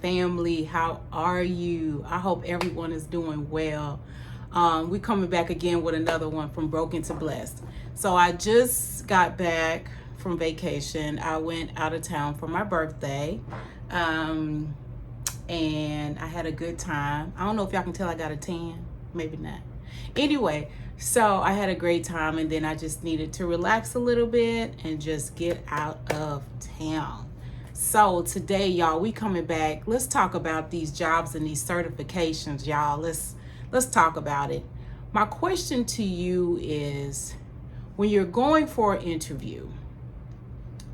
family. How are you? I hope everyone is doing well. We're coming back again with another one from Broken to Blessed. So I just got back from vacation. I went out of town for my birthday. And I had a good time. I don't know if y'all can tell I got a tan. Maybe not. Anyway, so I had a great time, and then I just needed to relax a little bit and just get out of town. So today, y'all, we coming back. Let's talk about these jobs and these certifications, y'all. Let's talk about it. My question to you is, when you're going for an interview,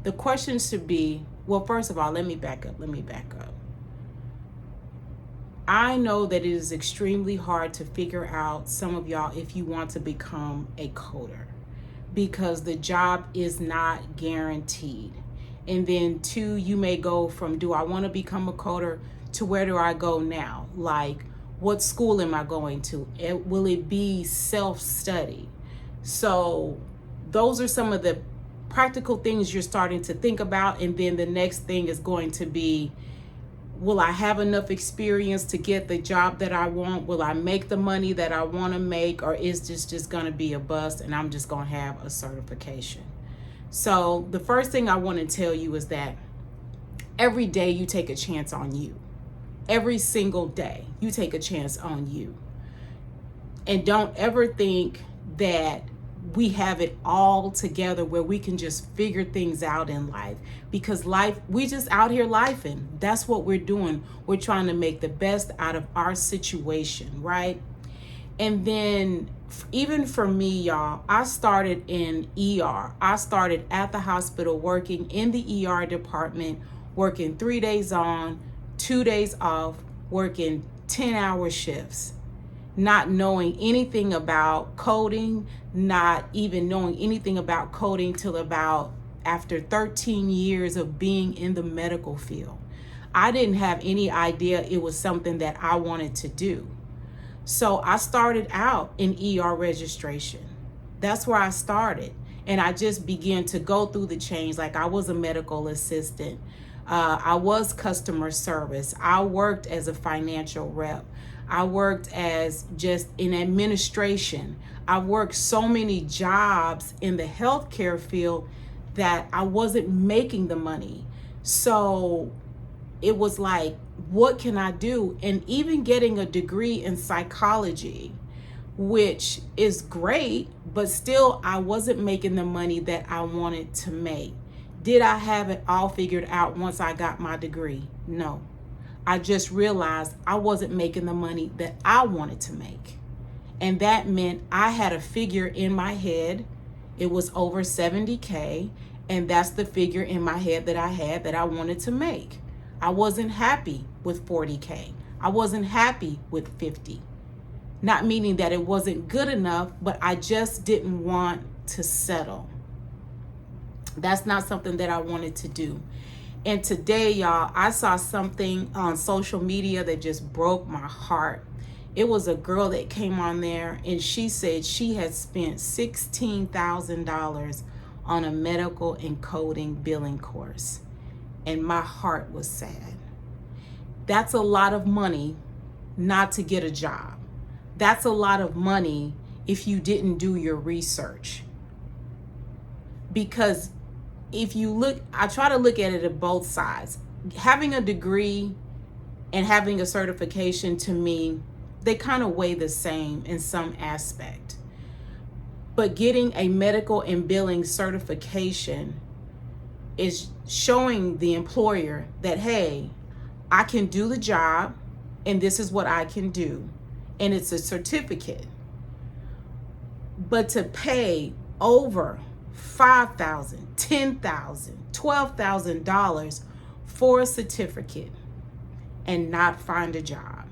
the question should be, well, first of all, let me back up. I know that it is extremely hard to figure out, some of y'all, if you want to become a coder, because the job is not guaranteed. And then two, you may go from, do I want to become a coder, to where do I go now? Like, what school am I going to? Will it be self-study? So those are some of the practical things you're starting to think about. And then the next thing is going to be, will I have enough experience to get the job that I want? Will I make the money that I want to make? Or is this just going to be a bust and I'm just going to have a certification? So the first thing I want to tell you is that every day you take a chance on you. Every single day you take a chance on you. And don't ever think that we have it all together where we can just figure things out in life, because life, we just out here lifing. That's what we're doing. We're trying to make the best out of our situation, right? And then even for me, y'all, I started in ER. I started at the hospital working in the ER department, working 3 days on, 2 days off, working 10-hour shifts, not knowing anything about coding, not even knowing anything about coding till about after 13 years of being in the medical field. I didn't have any idea it was something that I wanted to do. So I started out in ER registration. That's where I started. And I just began to go through the chains. Like, I was a medical assistant. I was customer service. I worked as a financial rep. I worked as just in administration. I worked so many jobs in the healthcare field that I wasn't making the money. So it was like, what can I do? And even getting a degree in psychology, which is great, but still I wasn't making the money that I wanted to make. Did I have it all figured out once I got my degree? No. I just realized I wasn't making the money that I wanted to make. And that meant I had a figure in my head. It was over 70K. And that's the figure in my head that I had that I wanted to make. I wasn't happy with 40K. I wasn't happy with 50. Not meaning that it wasn't good enough, but I just didn't want to settle. That's not something that I wanted to do. And today, y'all, I saw something on social media that just broke my heart. It was a girl that came on there, and she said she had spent $16,000 on a medical and coding billing course. And my heart was sad. That's a lot of money not to get a job. That's a lot of money if you didn't do your research. Because if you look, I try to look at it at both sides. Having a degree and having a certification, to me, they kind of weigh the same in some aspect. But getting a medical and billing certification is showing the employer that, hey, I can do the job and this is what I can do. And it's a certificate. But to pay over $5,000, $10,000, $12,000 for a certificate and not find a job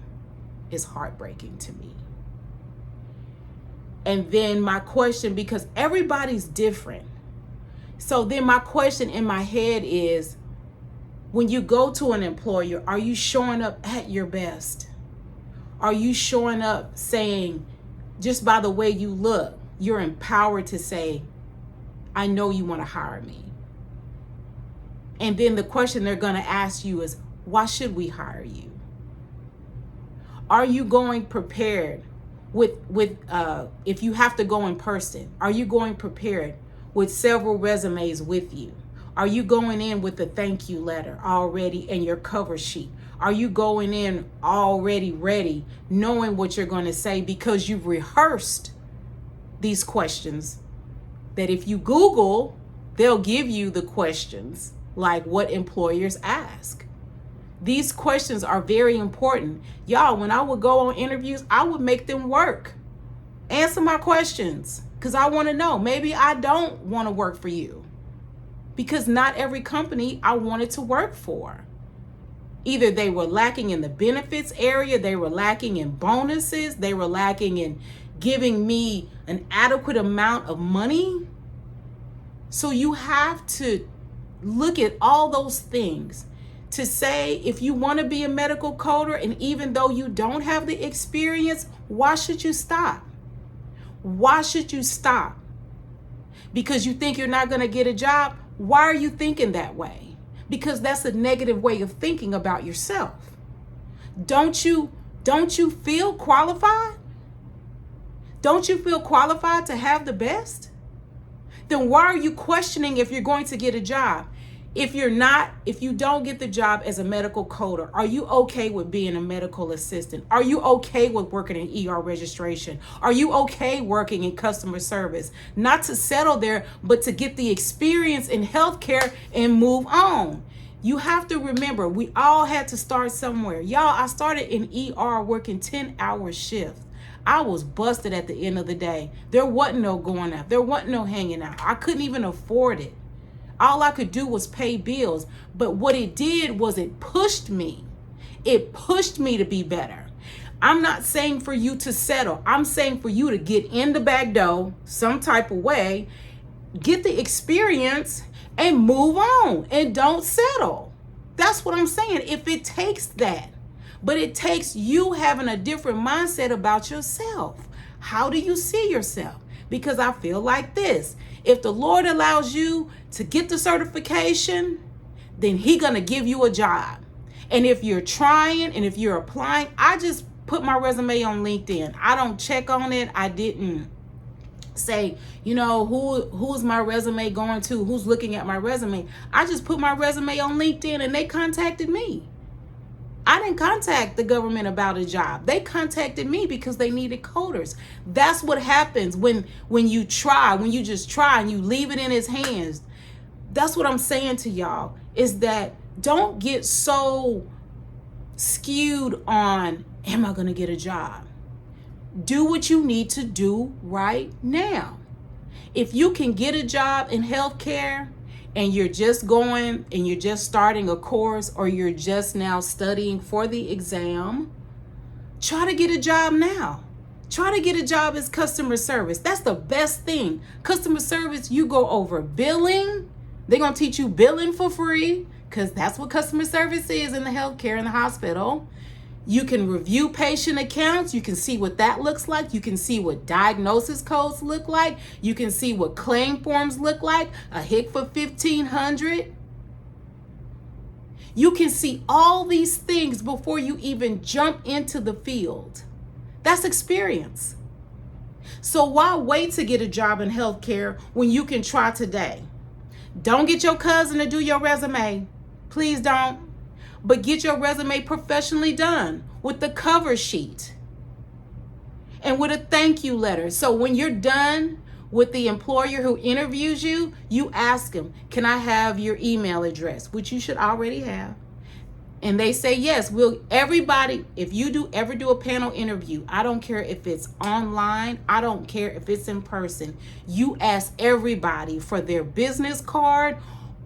is heartbreaking to me. And then my question, because everybody's different. So then my question in my head is, when you go to an employer, are you showing up at your best? Are you showing up saying, just by the way you look, you're empowered to say, I know you want to hire me? And then the question they're going to ask you is, why should we hire you? Are you going prepared with if you have to go in person? Are you going prepared with several resumes with you? Are you going in with a thank you letter already and your cover sheet? Are you going in already ready, knowing what you're going to say because you've rehearsed these questions that if you Google, they'll give you the questions like what employers ask. These questions are very important. Y'all, when I would go on interviews, I would make them work. Answer my questions because I want to know. Maybe I don't want to work for you because not every company I wanted to work for. Either they were lacking in the benefits area, they were lacking in bonuses, they were lacking in giving me an adequate amount of money. So you have to look at all those things to say if you want to be a medical coder, and even though you don't have the experience, why should you stop? Why should you stop? Because you think you're not going to get a job? Why are you thinking that way? Because that's a negative way of thinking about yourself. Don't you feel qualified? Don't you feel qualified to have the best? Then why are you questioning if you're going to get a job? If you don't get the job as a medical coder, are you okay with being a medical assistant? Are you okay with working in ER registration? Are you okay working in customer service? Not to settle there, but to get the experience in healthcare and move on. You have to remember, we all had to start somewhere. Y'all, I started in ER working 10-hour shifts. I was busted at the end of the day. There wasn't no going out. There wasn't no hanging out. I couldn't even afford it. All I could do was pay bills. But what it did was it pushed me. It pushed me to be better. I'm not saying for you to settle. I'm saying for you to get in the back door some type of way, get the experience, and move on. And don't settle. That's what I'm saying. If it takes that. But it takes you having a different mindset about yourself. How do you see yourself? Because I feel like this. If the Lord allows you to get the certification, then He's going to give you a job. And if you're trying and if you're applying, I just put my resume on LinkedIn. I don't check on it. I didn't say, who's my resume going to? Who's looking at my resume? I just put my resume on LinkedIn and they contacted me. I didn't contact the government about a job. They contacted me because they needed coders. That's what happens when you just try and you leave it in His hands. That's what I'm saying to y'all, is that don't get so skewed on, am I going to get a job? Do what you need to do right now. If you can get a job in healthcare, and you're just going and you're just starting a course, or you're just now studying for the exam, try to get a job now. Try to get a job as customer service. That's the best thing. Customer service, you go over billing. They're going to teach you billing for free because that's what customer service is in the healthcare in the hospital. You can review patient accounts. You can see what that looks like. You can see what diagnosis codes look like. You can see what claim forms look like. A HIC for 1,500. You can see all these things before you even jump into the field. That's experience. So why wait to get a job in healthcare when you can try today? Don't get your cousin to do your resume. Please don't. But get your resume professionally done with the cover sheet and with a thank you letter. So when you're done with the employer who interviews you, you ask them, can I have your email address? Which you should already have. And they say, yes, everybody, if you ever do a panel interview, I don't care if it's online, I don't care if it's in person, you ask everybody for their business card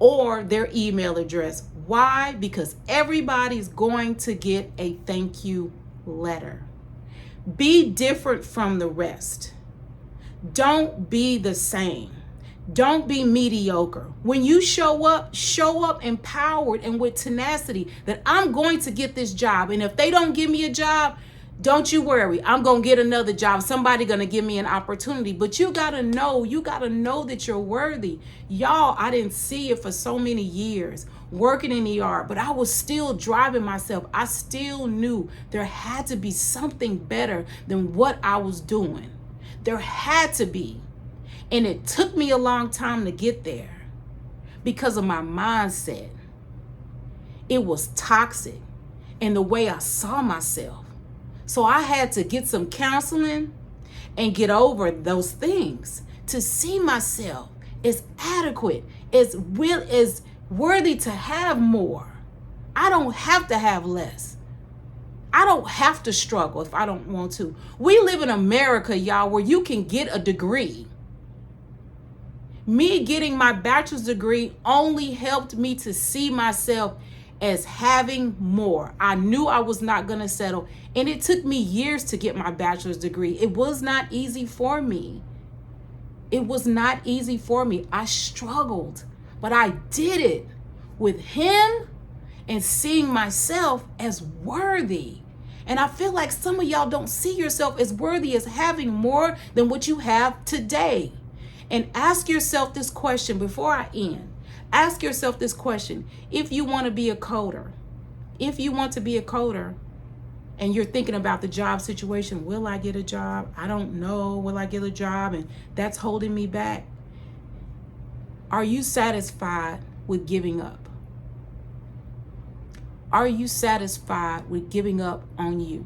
or their email address. Why? Because everybody's going to get a thank you letter. Be different from the rest. Don't be the same. Don't be mediocre. When you show up empowered and with tenacity that I'm going to get this job. And if they don't give me a job, Don't you worry. I'm going to get another job. Somebody going to give me an opportunity. But you got to know that you're worthy. Y'all, I didn't see it for so many years working in the ER, but I was still driving myself. I still knew there had to be something better than what I was doing. There had to be. And it took me a long time to get there because of my mindset. It was toxic in the way I saw myself. So I had to get some counseling and get over those things to see myself as adequate, as worthy to have more. I don't have to have less. I don't have to struggle if I don't want to. We live in America, y'all, where you can get a degree. Me getting my bachelor's degree only helped me to see myself as having more. I knew I was not going to settle, and it took me years to get my bachelor's degree. It was not easy for me. It was not easy for me. I struggled, but I did it with him and seeing myself as worthy. And I feel like some of y'all don't see yourself as worthy as having more than what you have today. And ask yourself this question before I end. Ask yourself this question. If you want to be a coder, and you're thinking about the job situation, will I get a job? I don't know. Will I get a job? And that's holding me back. Are you satisfied with giving up? Are you satisfied with giving up on you?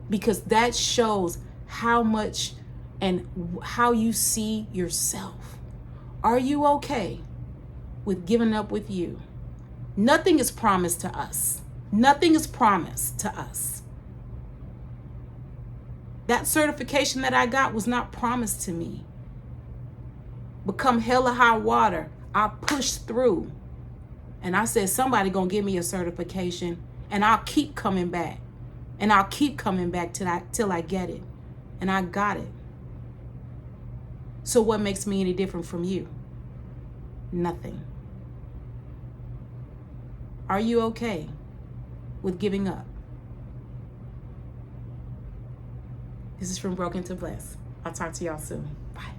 Because that shows how much and how you see yourself. Are you okay with giving up with you? Nothing is promised to us. Nothing is promised to us. That certification that I got was not promised to me. But come hell or high water, I pushed through. And I said, somebody gonna give me a certification, and I'll keep coming back. And I'll keep coming back till I get it. And I got it. So what makes me any different from you? Nothing. Are you okay with giving up? This is from Broken to Blessed. I'll talk to y'all soon. Bye.